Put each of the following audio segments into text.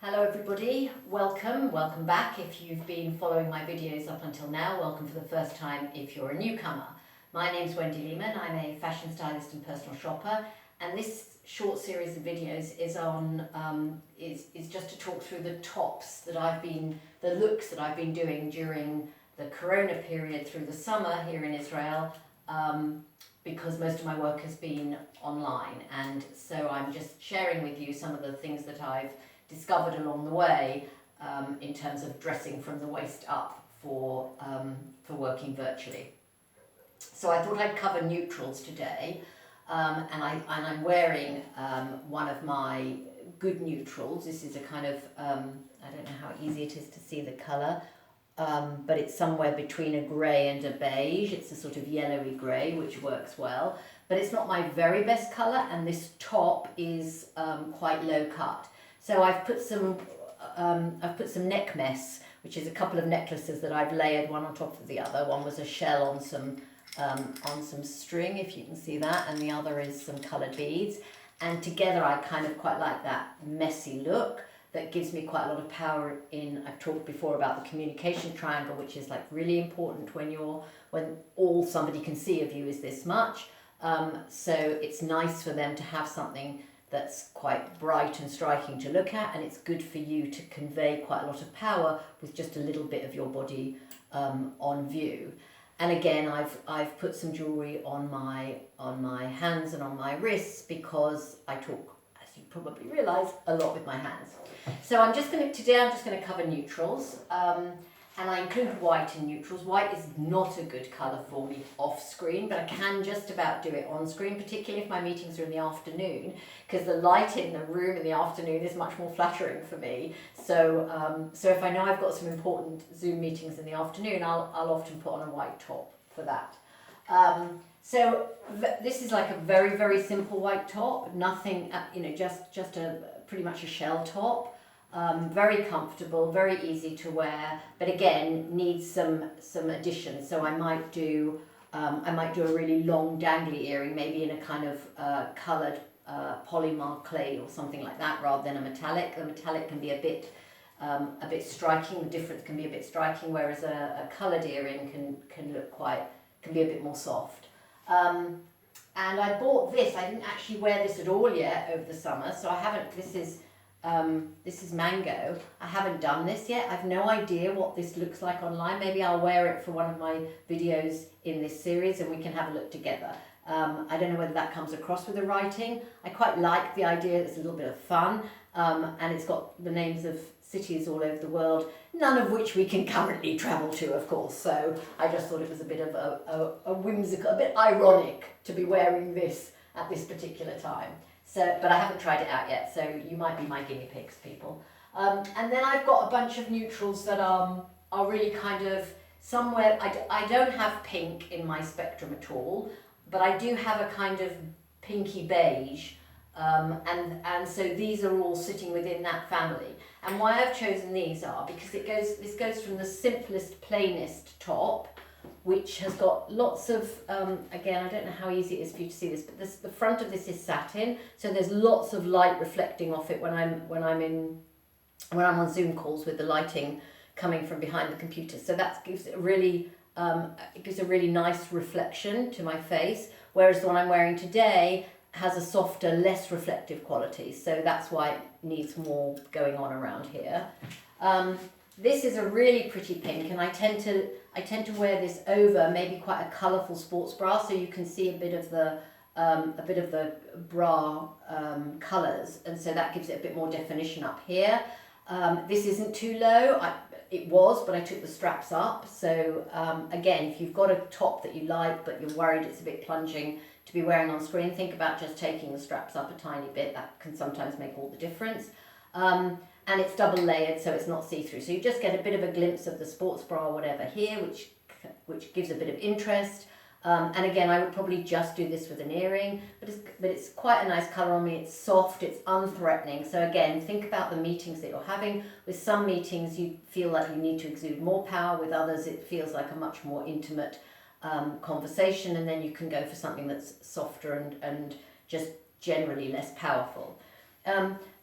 Hello everybody, welcome back if you've been following my videos up until now, welcome for the first time if you're a newcomer. My name's Wendy Lehman, I'm a fashion stylist and personal shopper, and this short series of videos is just to talk through the tops that the looks that I've been doing during the Corona period through the summer here in Israel, because most of my work has been online, and so I'm just sharing with you some of the things that I've discovered along the way in terms of dressing from the waist up for working virtually. So I thought I'd cover neutrals today, and I'm wearing one of my good neutrals. This is a kind of, I don't know how easy it is to see the colour, but it's somewhere between a grey and a beige. It's a sort of yellowy grey, which works well, but it's not my very best colour, and this top is quite low cut. So I've put some neck mess, which is a couple of necklaces that I've layered one on top of the other. One was a shell on some string, if you can see that, and the other is some coloured beads. And together I kind of quite like that messy look that gives me quite a lot of power in. I've talked before about the communication triangle, which is like really important when all somebody can see of you is this much. So it's nice for them to have something that's quite bright and striking to look at, and it's good for you to convey quite a lot of power with just a little bit of your body on view. And again, I've put some jewellery on my hands and on my wrists because I talk, as you probably realise, a lot with my hands. So today I'm just going to cover neutrals, and I include white in neutrals. White is not a good colour for me off screen, but I can just about do it on screen, particularly if my meetings are in the afternoon, because the light in the room in the afternoon is much more flattering for me. So if I know I've got some important Zoom meetings in the afternoon, I'll often put on a white top for that. So this is like a very, very simple white top, nothing, just a pretty much a shell top. Very comfortable, very easy to wear, but again needs some addition. So I might do a really long dangly earring, maybe in a kind of coloured polymer clay or something like that, rather than a metallic. The metallic can be a bit striking. The difference can be a bit striking, whereas a coloured earring can be a bit more soft. And I bought this. I didn't actually wear this at all yet over the summer, so I haven't. This is Mango. I haven't done this yet. I've no idea what this looks like online. Maybe I'll wear it for one of my videos in this series and we can have a look together. I don't know whether that comes across with the writing. I quite like the idea. It's a little bit of fun, and it's got the names of cities all over the world, none of which we can currently travel to, of course. So I just thought it was a bit of a whimsical, a bit ironic to be wearing this at this particular time. So, but I haven't tried it out yet, so you might be my guinea pigs, people. And then I've got a bunch of neutrals that are really kind of somewhere. I don't have pink in my spectrum at all, but I do have a kind of pinky beige, and so these are all sitting within that family. And why I've chosen these are because this goes from the simplest, plainest top, which has got lots of, again, I don't know how easy it is for you to see this, but the front of this is satin, so there's lots of light reflecting off it when I'm on Zoom calls with the lighting coming from behind the computer. So that gives it a really nice reflection to my face, whereas the one I'm wearing today has a softer, less reflective quality. So that's why it needs more going on around here. This is a really pretty pink, and I tend to wear this over maybe quite a colourful sports bra, so you can see a bit of the bra colours, and so that gives it a bit more definition up here. This isn't too low. It was, but I took the straps up. So again, if you've got a top that you like, but you're worried it's a bit plunging to be wearing on screen, think about just taking the straps up a tiny bit. That can sometimes make all the difference. And it's double layered, so it's not see-through. So you just get a bit of a glimpse of the sports bra or whatever here, which gives a bit of interest. And again, I would probably just do this with an earring, but it's quite a nice colour on me. It's soft, it's unthreatening. So again, think about the meetings that you're having. With some meetings, you feel like you need to exude more power. With others, it feels like a much more intimate conversation, and then you can go for something that's softer and just generally less powerful.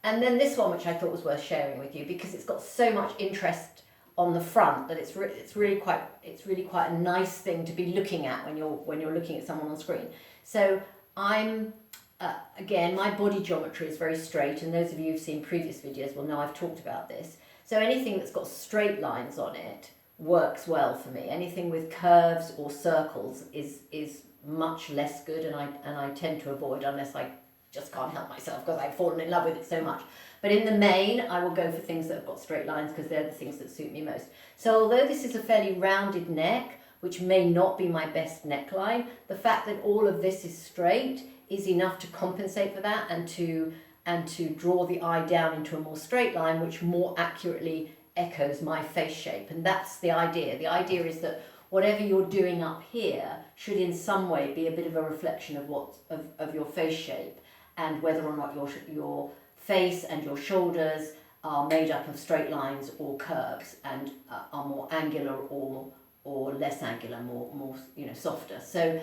And then this one, which I thought was worth sharing with you because it's got so much interest on the front that it's really quite a nice thing to be looking at when you're looking at someone on screen. So I'm again, my body geometry is very straight, and those of you who've seen previous videos will know I've talked about this. So anything that's got straight lines on it works well for me. Anything with curves or circles is much less good, and I tend to avoid unless I just can't help myself because I've fallen in love with it so much. But in the main, I will go for things that have got straight lines because they're the things that suit me most. So although this is a fairly rounded neck, which may not be my best neckline, the fact that all of this is straight is enough to compensate for that and to draw the eye down into a more straight line, which more accurately echoes my face shape. And that's the idea. The idea is that whatever you're doing up here should in some way be a bit of a reflection of your face shape, and whether or not your face and your shoulders are made up of straight lines or curves, and are more angular or less angular, more softer. So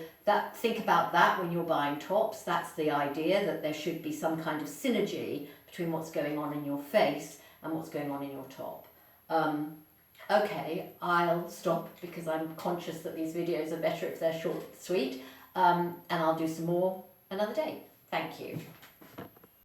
think about that when you're buying tops. That's the idea, that there should be some kind of synergy between what's going on in your face and what's going on in your top. Okay, I'll stop because I'm conscious that these videos are better if they're short and sweet, and I'll do some more another day. Thank you.